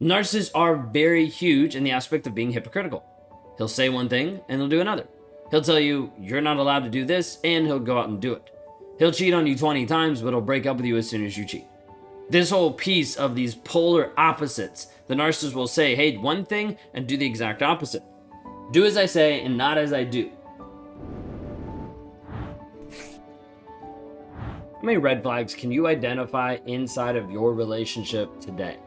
Narcissists are very huge in the aspect of being hypocritical. He'll say one thing and he'll do another. He'll tell you you're not allowed to do this and he'll go out and do it. He'll cheat on you 20 times, but he'll break up with you as soon as you cheat. This whole piece of these polar opposites, the narcissist will say, hey, one thing and do the exact opposite. Do as I say and not as I do. How many red flags can you identify inside of your relationship today?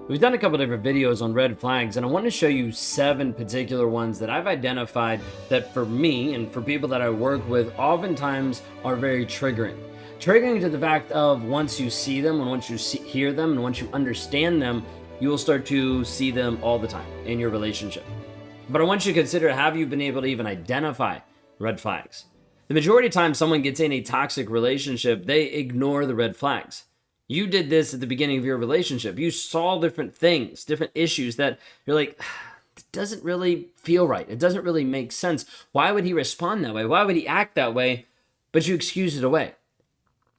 We've done a couple different videos on red flags, and I want to show you 7 particular ones that I've identified that for me and for people that I work with oftentimes are very triggering. Triggering to the fact of once you see them and once you hear them and once you understand them, you will start to see them all the time in your relationship. But I want you to consider, have you been able to even identify red flags? The majority of time someone gets in a toxic relationship, they ignore the red flags. You did this at the beginning of your relationship. You saw different things, different issues that you're like, it doesn't really feel right. It doesn't really make sense. Why would he respond that way? Why would he act that way? But you excuse it away.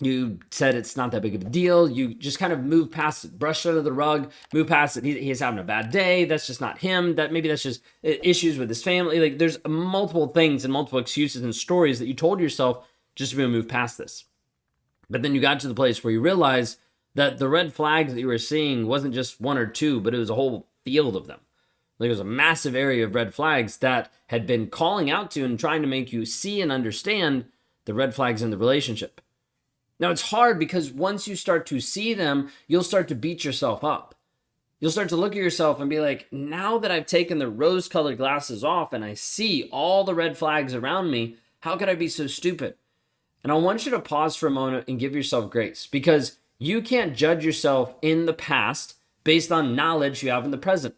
You said it's not that big of a deal. You just kind of move past it, brush it under the rug, move past it. He's having a bad day. That's just not him. Maybe that's just issues with his family. Like there's multiple things and multiple excuses and stories that you told yourself just to be able to move past this. But then you got to the place where you realize that the red flags that you were seeing wasn't just 1 or 2, but it was a whole field of them. Like it was a massive area of red flags that had been calling out to and trying to make you see and understand the red flags in the relationship. Now it's hard because once you start to see them, you'll start to beat yourself up. You'll start to look at yourself and be like, now that I've taken the rose-colored glasses off and I see all the red flags around me, how could I be so stupid? And I want you to pause for a moment and give yourself grace, because you can't judge yourself in the past based on knowledge you have in the present.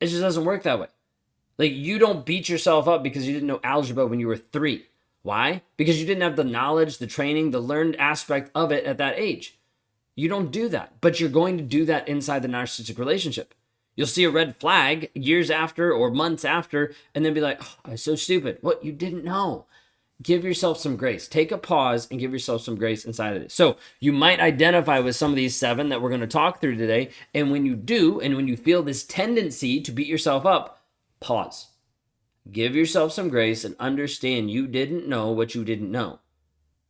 It just doesn't work that way. Like you don't beat yourself up because you didn't know algebra when you were 3. Why? Because you didn't have the knowledge, the training, the learned aspect of it at that age. You don't do that, but you're going to do that inside the narcissistic relationship. You'll see a red flag years after or months after and then be like, oh, I'm so stupid. What? You didn't know. Give yourself some grace. Take a pause and give yourself some grace inside of it. So you might identify with some of these 7 that we're going to talk through today. And when you do, and when you feel this tendency to beat yourself up, pause. Give yourself some grace and understand you didn't know what you didn't know.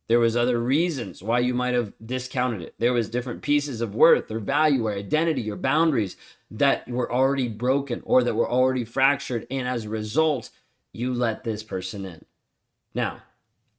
There was other reasons why you might have discounted it. There was different pieces of worth or value or identity or boundaries that were already broken or that were already fractured. And as a result, you let this person in. Now,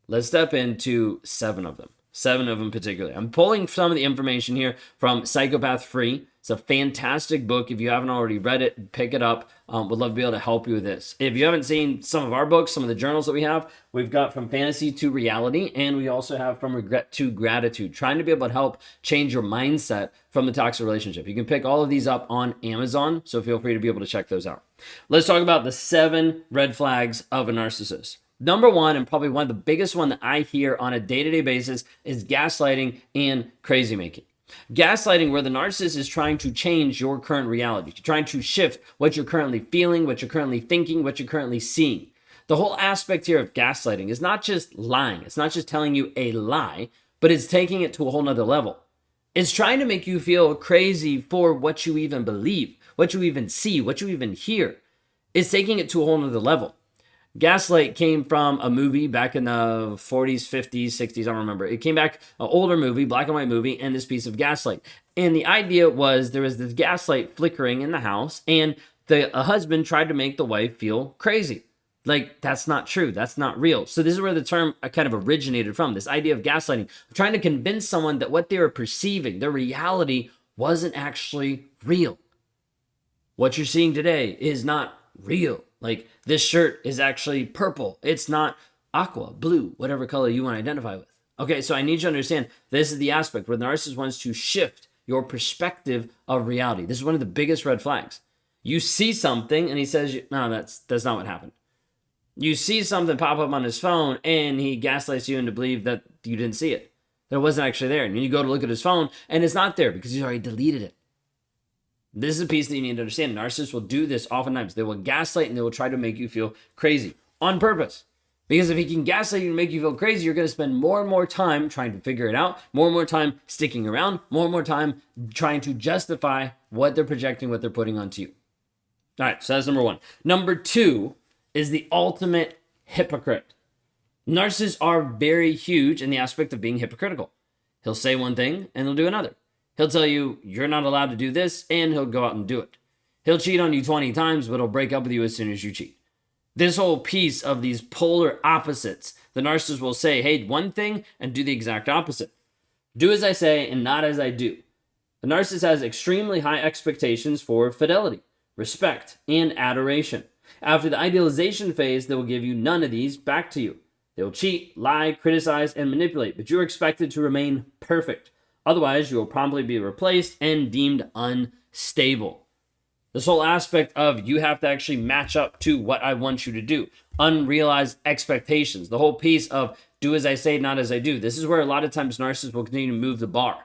let's step into 7 of them. 7 of them particularly. I'm pulling some of the information here from Psychopath Free. It's a fantastic book. If you haven't already read it, pick it up. Would love to be able to help you with this. If you haven't seen some of our books, some of the journals that we have, we've got From Fantasy to Reality, and we also have From Regret to Gratitude, trying to be able to help change your mindset from the toxic relationship. You can pick all of these up on Amazon, so feel free to be able to check those out. Let's talk about the 7 red flags of a narcissist. Number 1, and probably one of the biggest one that I hear on a day-to-day basis, is gaslighting and crazy making. Gaslighting, where the narcissist is trying to change your current reality, trying to shift what you're currently feeling, what you're currently thinking, what you're currently seeing. The whole aspect here of gaslighting is not just lying. It's not just telling you a lie, but it's taking it to a whole nother level. It's trying to make you feel crazy for what you even believe, what you even see, what you even hear. It's taking it to a whole nother level. Gaslight came from a movie back in the 40s, 50s, 60s, I don't remember. It came back, an older movie, black and white movie, and this piece of gaslight. And the idea was there was this gaslight flickering in the house, and a husband tried to make the wife feel crazy. Like, that's not true. That's not real. So this is where the term kind of originated from, this idea of gaslighting, trying to convince someone that what they were perceiving, their reality, wasn't actually real. What you're seeing today is not real. Like, this shirt is actually purple. It's not aqua, blue, whatever color you want to identify with. Okay, so I need you to understand this is the aspect where the narcissist wants to shift your perspective of reality. This is one of the biggest red flags. You see something and he says, no, that's not what happened. You see something pop up on his phone and he gaslights you into believe that you didn't see it, that it wasn't actually there. And you go to look at his phone and it's not there because he's already deleted it. This is a piece that you need to understand. Narcissists will do this oftentimes. They will gaslight and they will try to make you feel crazy on purpose. Because if he can gaslight you and make you feel crazy, you're going to spend more and more time trying to figure it out, more and more time sticking around, more and more time trying to justify what they're projecting, what they're putting onto you. All right, so that's number one. Number two is the ultimate hypocrite. Narcissists are very huge in the aspect of being hypocritical. He'll say one thing and he'll do another. He'll tell you you're not allowed to do this, and he'll go out and do it. He'll cheat on you 20 times, but he'll break up with you as soon as you cheat. This whole piece of these polar opposites, the narcissist will say, hey, one thing and do the exact opposite. Do as I say and not as I do. The narcissist has extremely high expectations for fidelity, respect, and adoration. After the idealization phase, they will give you none of these back to you. They will cheat, lie, criticize, and manipulate, but you're expected to remain perfect. Otherwise, you will promptly be replaced and deemed unstable. This whole aspect of you have to actually match up to what I want you to do. Unrealized expectations. The whole piece of do as I say, not as I do. This is where a lot of times narcissists will continue to move the bar.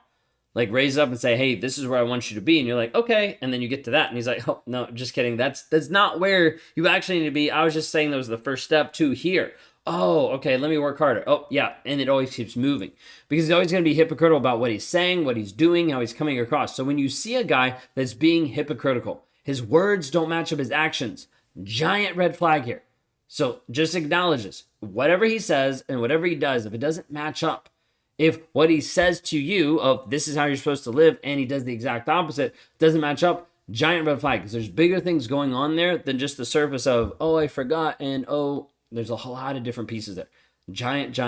Like raise it up and say, hey, this is where I want you to be. And you're like, okay. And then you get to that. And he's like, oh, no, just kidding. That's not where you actually need to be. I was just saying that was the first step to here. Oh, okay, let me work harder. Oh, yeah, and it always keeps moving. Because he's always going to be hypocritical about what he's saying, what he's doing, how he's coming across. So when you see a guy that's being hypocritical, his words don't match up his actions, giant red flag here. So just acknowledge this. Whatever he says and whatever he does, if it doesn't match up, if what he says to you of this is how you're supposed to live and he does the exact opposite, doesn't match up, giant red flag. Because there's bigger things going on there than just the surface of, oh, I forgot, and oh, there's a lot of different pieces there. Giant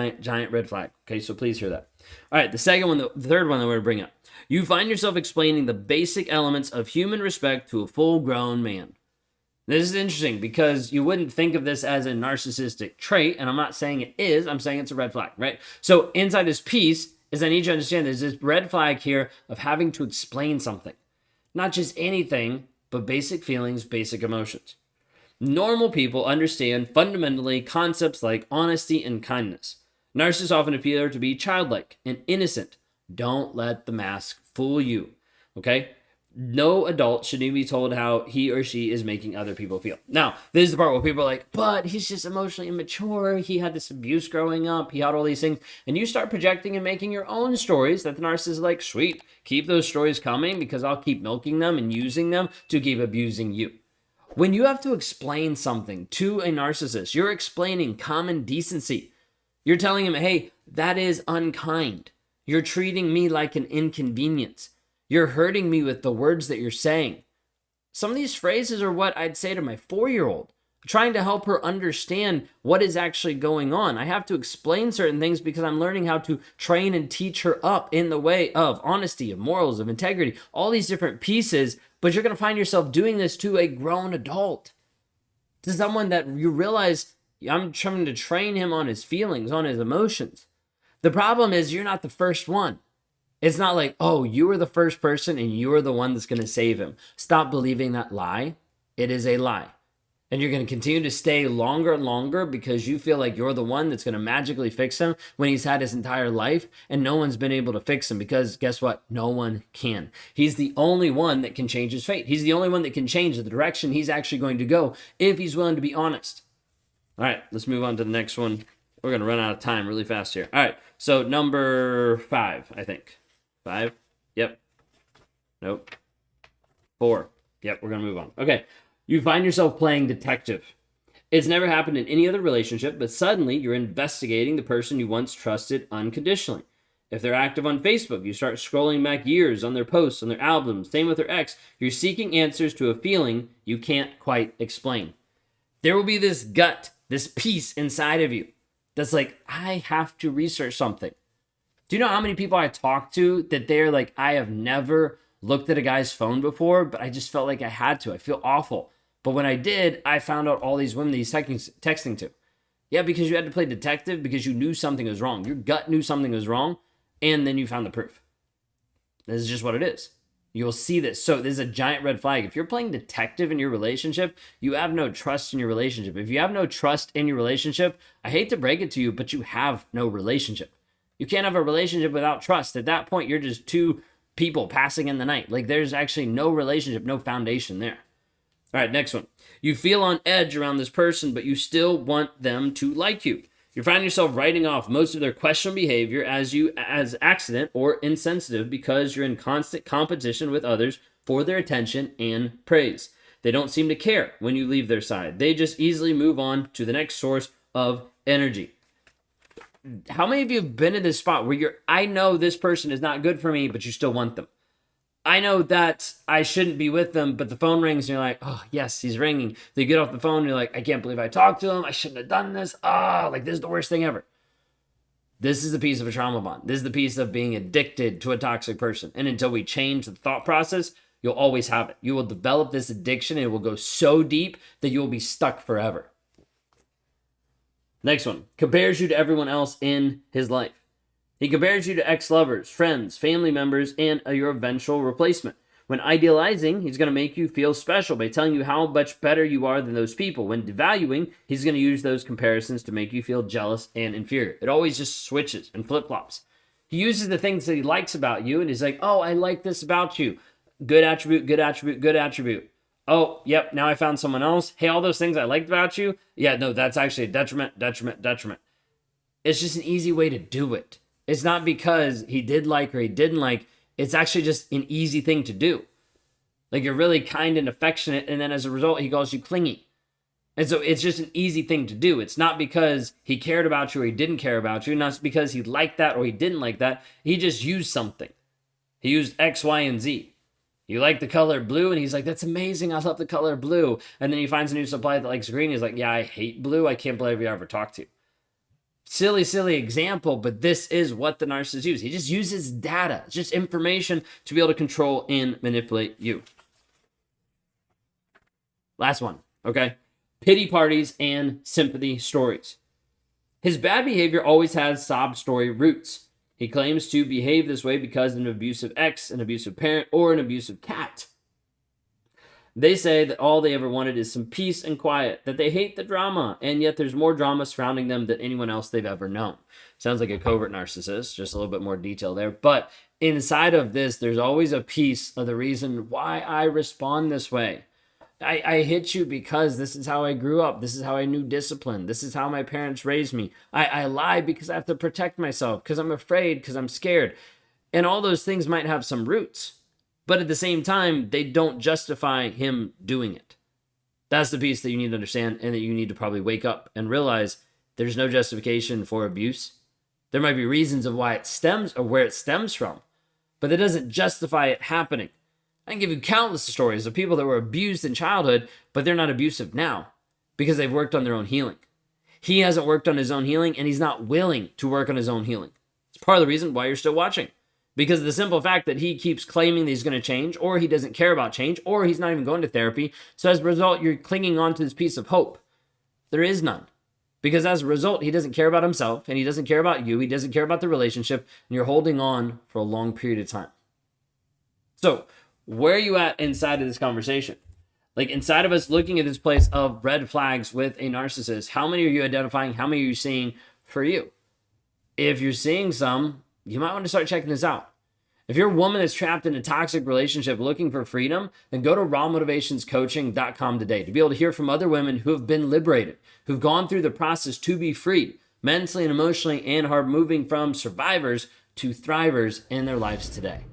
red flag. Okay, so please hear that. All right, the third one that we're going to bring up. You find yourself explaining the basic elements of human respect to a full-grown man. This is interesting because you wouldn't think of this as a narcissistic trait, and I'm not saying it is. I'm saying it's a red flag, right? So inside this piece is I need you to understand there's this red flag here of having to explain something. Not just anything, but basic feelings, basic emotions. Normal people understand fundamentally concepts like honesty and kindness. Narcissists often appear to be childlike and innocent. Don't let the mask fool you, okay? No adult should even be told how he or she is making other people feel. Now, this is the part where people are like, but he's just emotionally immature. He had this abuse growing up. He had all these things. And you start projecting and making your own stories that the narcissist is like, sweet, keep those stories coming because I'll keep milking them and using them to keep abusing you. When you have to explain something to a narcissist, you're explaining common decency. You're telling him, hey, that is unkind. You're treating me like an inconvenience. You're hurting me with the words that you're saying. Some of these phrases are what I'd say to my 4-year-old, trying to help her understand what is actually going on. I have to explain certain things because I'm learning how to train and teach her up in the way of honesty, of morals, of integrity, all these different pieces. But you're going to find yourself doing this to a grown adult, to someone that you realize I'm trying to train him on his feelings, on his emotions. The problem is you're not the first one. It's not like, oh, you were the first person and you are the one that's going to save him. Stop believing that lie. It is a lie. And you're going to continue to stay longer and longer because you feel like you're the one that's going to magically fix him when he's had his entire life and no one's been able to fix him because guess what? No one can. He's the only one that can change his fate. He's the only one that can change the direction he's actually going to go if he's willing to be honest. All right, let's move on to the next one. We're going to run out of time really fast here. All right, so number 5, I think. 5? Yep. Nope. 4. Yep, we're going to move on. Okay. You find yourself playing detective. It's never happened in any other relationship, but suddenly you're investigating the person you once trusted unconditionally. If they're active on Facebook, you start scrolling back years on their posts, on their albums. Same with their ex. You're seeking answers to a feeling you can't quite explain. There will be this gut, this piece inside of you that's like, I have to research something. Do you know how many people I talk to that they're like, I have never looked at a guy's phone before, but I just felt like I had to. I feel awful. But when I did, I found out all these women that he's texting to. Yeah, because you had to play detective because you knew something was wrong. Your gut knew something was wrong, and then you found the proof. This is just what it is. You'll see this. So this is a giant red flag. If you're playing detective in your relationship, you have no trust in your relationship. If you have no trust in your relationship, I hate to break it to you, but you have no relationship. You can't have a relationship without trust. At that point, you're just two people passing in the night. Like there's actually no relationship, no foundation there. All right, next one. You feel on edge around this person, but you still want them to like you. You find yourself writing off most of their questionable behavior as accident or insensitive because you're in constant competition with others for their attention and praise. They don't seem to care when you leave their side. They just easily move on to the next source of energy. How many of you have been in this spot where I know this person is not good for me, but you still want them? I know that I shouldn't be with them, but the phone rings and you're like, oh, yes, he's ringing. So you get off the phone and you're like, I can't believe I talked to him. I shouldn't have done this. Like this is the worst thing ever. This is the piece of a trauma bond. This is the piece of being addicted to a toxic person. And until we change the thought process, you'll always have it. You will develop this addiction and it will go so deep that you will be stuck forever. Next one, compares you to everyone else in his life. He compares you to ex-lovers, friends, family members, and your eventual replacement. When idealizing, he's going to make you feel special by telling you how much better you are than those people. When devaluing, he's going to use those comparisons to make you feel jealous and inferior. It always just switches and flip-flops. He uses the things that he likes about you, and he's like, oh, I like this about you. Good attribute, good attribute, good attribute. Oh, yep, now I found someone else. Hey, all those things I liked about you, yeah, no, that's actually a detriment, detriment, detriment. It's just an easy way to do it. It's not because he did like or he didn't like. It's actually just an easy thing to do. Like you're really kind and affectionate, and then as a result, he calls you clingy. And so it's just an easy thing to do. It's not because he cared about you or he didn't care about you. Not because he liked that or he didn't like that. He just used something. He used X, Y, and Z. You like the color blue, and he's like, that's amazing. I love the color blue. And then he finds a new supply that likes green. He's like, yeah, I hate blue. I can't believe you ever talked to. Silly example, but this is what the narcissist uses. He just uses data, just information to be able to control and manipulate you. Last one, okay? Pity parties and sympathy stories. His bad behavior always has sob story roots. He claims to behave this way because of an abusive ex, an abusive parent, or an abusive cat. They say that all they ever wanted is some peace and quiet, that they hate the drama, and yet there's more drama surrounding them than anyone else they've ever known. Sounds like a covert narcissist, just a little bit more detail there. But inside of this, there's always a piece of the reason why I respond this way. I hit you because this is how I grew up. This is how I knew discipline. This is how my parents raised me. I lie because I have to protect myself, because I'm afraid, because I'm scared. And all those things might have some roots. But at the same time, they don't justify him doing it. That's the piece that you need to understand, and that you need to probably wake up and realize there's no justification for abuse. There might be reasons of why it stems or where it stems from, but that doesn't justify it happening. I can give you countless stories of people that were abused in childhood, but they're not abusive now because they've worked on their own healing. He hasn't worked on his own healing, and he's not willing to work on his own healing. It's part of the reason why you're still watching. Because of the simple fact that he keeps claiming that he's going to change, or he doesn't care about change, or he's not even going to therapy. So as a result, you're clinging on to this piece of hope. There is none. Because as a result, he doesn't care about himself, and he doesn't care about you. He doesn't care about the relationship, and you're holding on for a long period of time. So where are you at inside of this conversation? Like inside of us looking at this place of red flags with a narcissist, how many are you identifying? How many are you seeing for you? If you're seeing some, you might want to start checking this out. If you're a woman that's trapped in a toxic relationship looking for freedom, then go to rawmotivationscoaching.com today to be able to hear from other women who have been liberated, who've gone through the process to be freed, mentally and emotionally, and are moving from survivors to thrivers in their lives today.